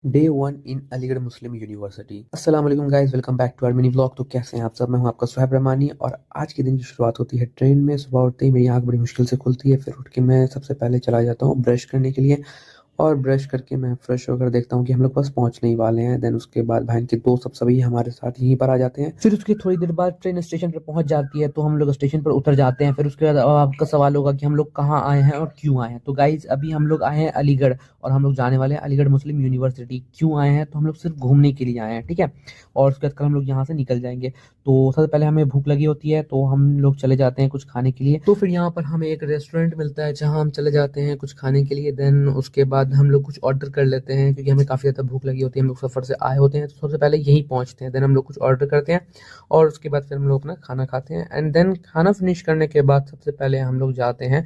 Day one in Aligarh Muslim University. अस्सलाम वालेकुम guys, welcome back to our mini vlog. तो कैसे हैं आप सब? मैं हूं आपका सुहैब रहमानी और आज के दिन की शुरुआत होती है ट्रेन में। सुबह उठते ही मेरी आंख बड़ी मुश्किल से खुलती है। फिर उठ के मैं सबसे पहले चला जाता हूं ब्रश करने के लिए और ब्रश करके मैं फ्रेश होकर देखता हूँ कि हम लोग बस पहुंचने ही वाले हैं। देन उसके बाद बहन के दोस्त सब सभी हमारे साथ यहीं पर आ जाते हैं। फिर उसके थोड़ी देर बाद ट्रेन स्टेशन पर पहुंच जाती है तो हम लोग स्टेशन पर उतर जाते हैं। फिर उसके बाद अब आपका सवाल होगा कि हम लोग कहाँ आए हैं और क्यों आए हैं। तो गाइज अभी हम लोग आए हैं अलीगढ़ और हम लोग जाने वाले हैं अलीगढ़ मुस्लिम यूनिवर्सिटी। क्यों आए हैं? तो हम लोग सिर्फ घूमने के लिए आए हैं, ठीक है। और उसके बाद कल हम लोग यहाँ से निकल जाएंगे। तो सबसे पहले हमें भूख लगी होती है तो हम लोग चले जाते हैं कुछ खाने के लिए। तो फिर यहाँ पर हमें एक रेस्टोरेंट मिलता है जहाँ हम चले जाते हैं कुछ खाने के लिए। देन उसके बाद हम लोग कुछ ऑर्डर कर लेते हैं क्योंकि हमें काफ़ी ज़्यादा भूख लगी होती है। हम लोग सफ़र से आए होते हैं तो सबसे पहले यहीं पहुँचते हैं। देन हम लोग कुछ ऑर्डर करते हैं और उसके बाद फिर हम लोग अपना खाना खाते हैं। एंड देन खाना फिनिश करने के बाद सबसे पहले हम लोग जाते हैं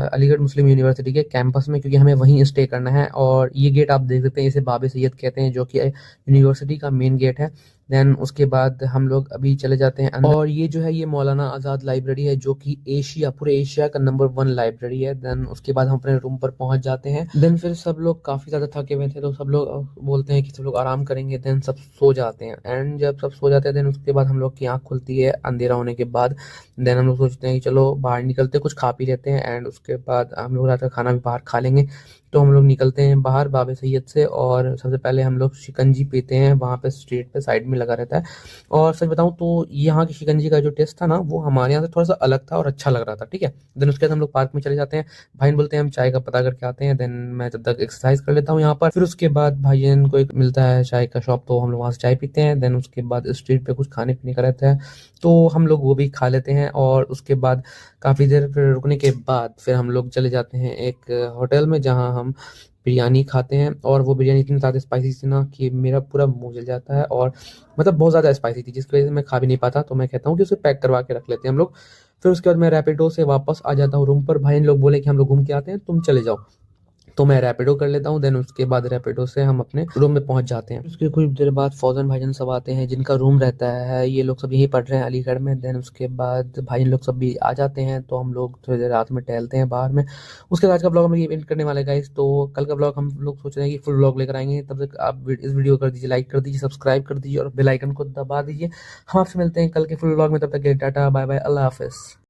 अलीगढ़ मुस्लिम यूनिवर्सिटी के कैंपस में, क्योंकि हमें वहीं स्टे करना है। और ये गेट आप देख सकते हैं, इसे बाबे सैयद कहते हैं, जो कि यूनिवर्सिटी का मेन गेट है। देन उसके बाद हम लोग अभी चले जाते हैं अंदर। और ये जो है ये मौलाना आज़ाद लाइब्रेरी है, जो कि पूरे एशिया का नंबर 1 लाइब्रेरी है। देन उसके बाद हम अपने रूम पर पहुंच जाते हैं। देन फिर सब लोग काफ़ी ज़्यादा थके हुए थे तो सब लोग बोलते हैं कि सब लोग आराम करेंगे। देन सब सो जाते हैं एंड जब सब सो जाते हैं देन उसके बाद हम लोग की आँख खुलती है अंधेरा होने के बाद। देन हम लोग सोचते हैं कि चलो बाहर निकलते कुछ खा पी लेते हैं। एंड उसके बाद हम लोग रात का खाना भी बाहर खा लेंगे। तो हम लोग निकलते हैं बाहर बाबे सैयद से और सबसे पहले हम लोग शिकंजी पीते हैं। वहाँ पे स्ट्रीट पे साइड में लगा रहता है। और सच बताऊँ तो यहाँ की शिकंजी का जो टेस्ट था ना वो हमारे यहाँ से थोड़ा सा अलग था और अच्छा लग रहा था, ठीक है। देन उसके बाद हम लोग पार्क में चले जाते हैं। भाई बोलते हैं हम चाय का पता करके आते हैं। देन मैं तब तक एक्सरसाइज कर लेता हूँ यहाँ पर। फिर उसके बाद भाईजान को एक मिलता है चाय का शॉप, तो हम लोग वहाँ से चाय पीते हैं। देन उसके बाद स्ट्रीट पे कुछ खाने पीने का रहता है तो हम लोग वो भी खा लेते हैं। और उसके बाद काफ़ी देर फिर रुकने के बाद फिर हम लोग चले जाते हैं एक होटल में जहाँ हम बिरयानी खाते हैं। और वो बिरयानी इतनी ज़्यादा स्पाइसी थी ना कि मेरा पूरा मुंह जल जाता है। और मतलब बहुत ज़्यादा स्पाइसी थी जिसकी वजह से मैं खा भी नहीं पाता। तो मैं कहता हूँ कि उसे पैक करवा के रख लेते हैं हम लोग। फिर उसके बाद मैं रैपिडो से वापस आ जाता हूँ रूम पर। भाई लोग बोले कि हम लोग घूम के आते हैं, तुम चले जाओ। तो मैं रैपिडो कर लेता हूँ। देन उसके बाद रैपिडो से हम अपने रूम में पहुंच जाते हैं। उसके कुछ देर बाद फौजन भाईजान सब आते हैं जिनका रूम रहता है, ये लोग सब यहीं पढ़ रहे हैं अलीगढ़ में। देन उसके बाद भाई लोग सब भी आ जाते हैं तो हम लोग थोड़ी देर रात में टहलते हैं बाहर में। उसके बाद आज का ब्लॉग हम ये एंड करने वाले गाइस। तो कल का ब्लॉग हम लोग सोच रहे हैं कि फुल ब्लॉग लेकर आएंगे। तब तक आप इस वीडियो को कर दीजिए लाइक, कर दीजिए सब्सक्राइब कर दीजिए और बेल आइकन को दबा दीजिए। हम आपसे मिलते हैं कल के फुल ब्लॉग में। तब तक के लिए टाटा बाय बाय, अल्लाह हाफिज़।